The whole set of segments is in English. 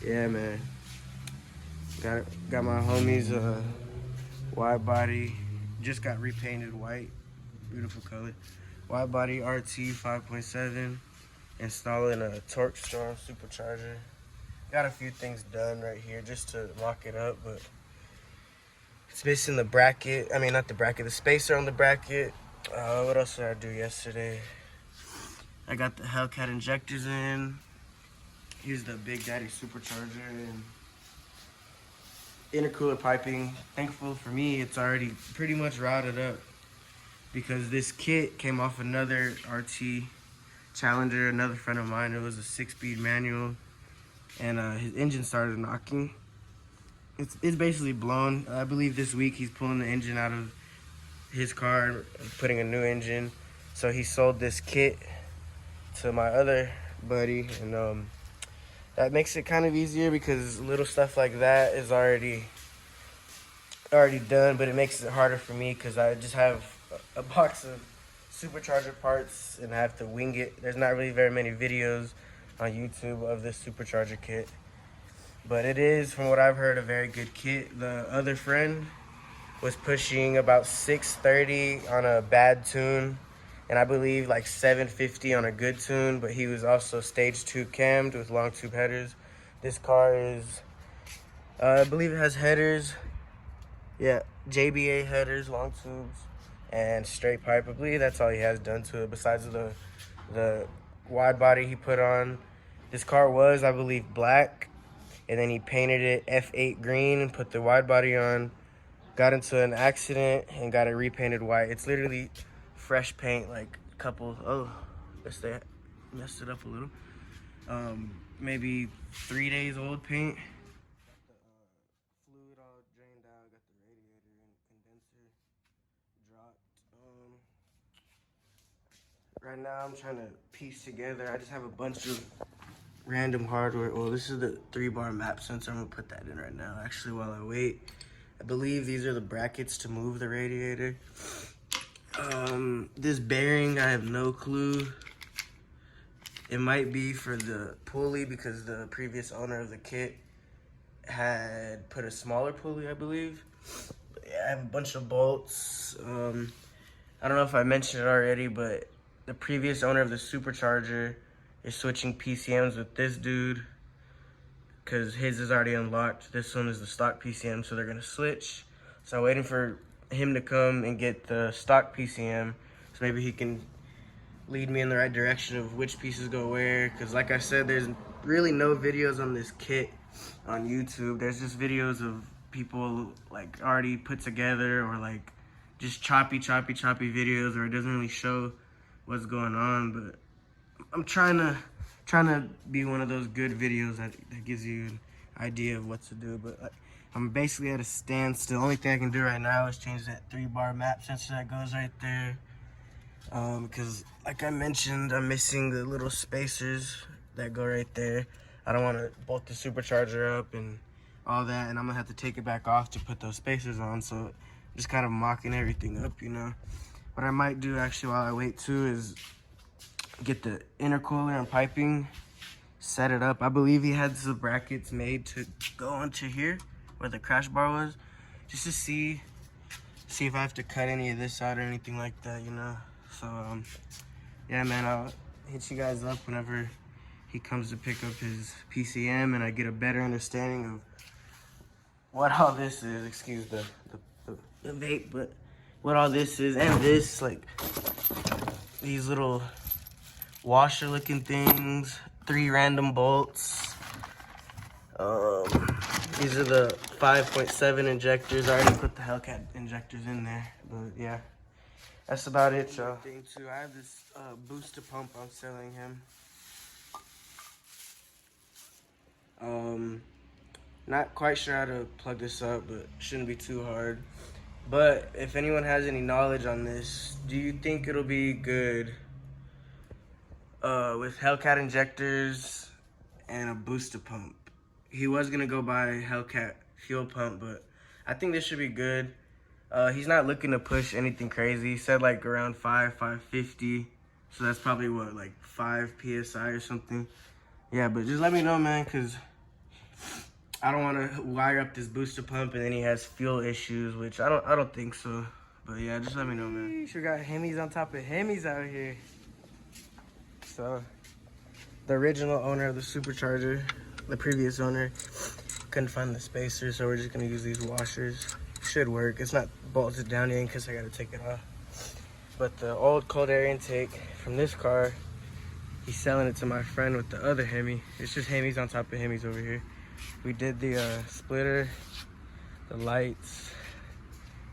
Yeah, man. Got my homies wide body. Just got repainted white. Beautiful color. Wide body RT 5.7. Installing a torqstorm supercharger. Got a few things done right here just to lock it up, but it's missing the bracket. I mean, not the bracket, the spacer on the bracket. What else did I do yesterday? I got the Hellcat injectors in. Here's the Big Daddy supercharger and intercooler piping. Thankful for me, it's already pretty much routed up because this kit came off another RT Challenger, another friend of mine. It was a 6-speed manual, and his engine started knocking. It's basically blown. I believe this week he's pulling the engine out of his car and putting a new engine. So he sold this kit to my other buddy, and that makes it kind of easier because little stuff like that is already done, but it makes it harder for me because I just have a box of supercharger parts and I have to wing it. There's not really very many videos on YouTube of this supercharger kit, but it is, from what I've heard, a very good kit. The other friend was pushing about 630 on a bad tune, and I believe like 750 on a good tune, but he was also stage 2 cammed with long tube headers. This car is, I believe it has headers. Yeah, JBA headers, long tubes, and straight pipe. I believe that's all he has done to it besides the wide body he put on. This car was, I believe, black, and then he painted it F8 green and put the wide body on. Got into an accident and got it repainted white. It's literally fresh paint, like a couple, oh, I guess they messed it up a little. Maybe 3 days old paint. Got the fluid all drained out, got the radiator and condenser dropped. Right now I'm trying to piece together. I just have a bunch of random hardware. Well, this is the 3-bar map sensor. I'm gonna put that in right now, actually, while I wait. I believe these are the brackets to move the radiator. This bearing, I have no clue. It might be for the pulley because the previous owner of the kit had put a smaller pulley, I believe. But yeah, I have a bunch of bolts. I don't know if I mentioned it already, but the previous owner of the supercharger is switching PCMs with this dude because his is already unlocked. This one is the stock PCM, so they're gonna switch. So I'm waiting for him to come and get the stock PCM, so maybe he can lead me in the right direction of which pieces go where. Because like I said, there's really no videos on this kit on YouTube. There's just videos of people like already put together, or like just choppy videos where it doesn't really show what's going on. But I'm trying to be one of those good videos that gives you an idea of what to do. But like, I'm basically at a standstill. Only thing I can do right now is change that 3-bar map sensor that goes right there. Because like I mentioned, I'm missing the little spacers that go right there. I don't want to bolt the supercharger up and all that, and I'm gonna have to take it back off to put those spacers on. So just kind of mocking everything up, you know. What I might do actually while I wait too is get the intercooler and piping, set it up. I believe he had the brackets made to go into here where the crash bar was, just to see if I have to cut any of this out or anything like that, you know. So yeah, man, I'll hit you guys up whenever he comes to pick up his PCM and I get a better understanding of what all this is. Excuse the vape, but what all this is, and this, like these little washer looking things, 3 random bolts. These are the 5.7 injectors. I already put the Hellcat injectors in there, but yeah, that's about it, y'all. Thing too, I have this booster pump I'm selling him. Not quite sure how to plug this up, but shouldn't be too hard. But if anyone has any knowledge on this, do you think it'll be good with Hellcat injectors and a booster pump? He was gonna go buy Hellcat fuel pump, but I think this should be good. He's not looking to push anything crazy. He said like around 550, so that's probably what, like 5 PSI or something. Yeah, but just let me know, man, because I don't want to wire up this booster pump and then he has fuel issues, which I don't think so. But yeah, just let me know, man. We got hemis on top of hemis out here. So the original owner of the supercharger, the previous owner, couldn't find the spacer, so we're just gonna use these washers. Should work. It's not bolted down yet in case I gotta take it off. But the old cold air intake from this car, he's selling it to my friend with the other hemi. It's just hemis on top of hemis over here. We did the splitter, the lights,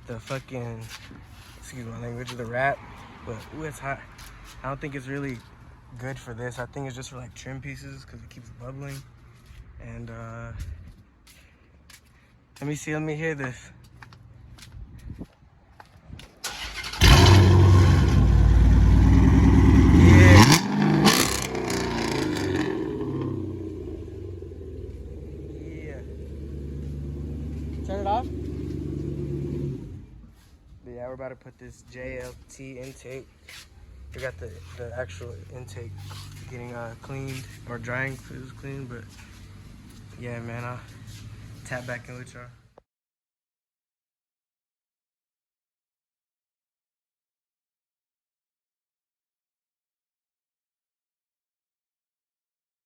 the fucking, excuse my language, the wrap. But ooh, it's hot. I don't think it's really good for this. I think it's just for like trim pieces because it keeps bubbling. And let me hear this. Turn it off. Yeah, we're about to put this JLT intake. We got the actual intake getting cleaned or drying because it was clean. But yeah, man, I'll tap back in with y'all.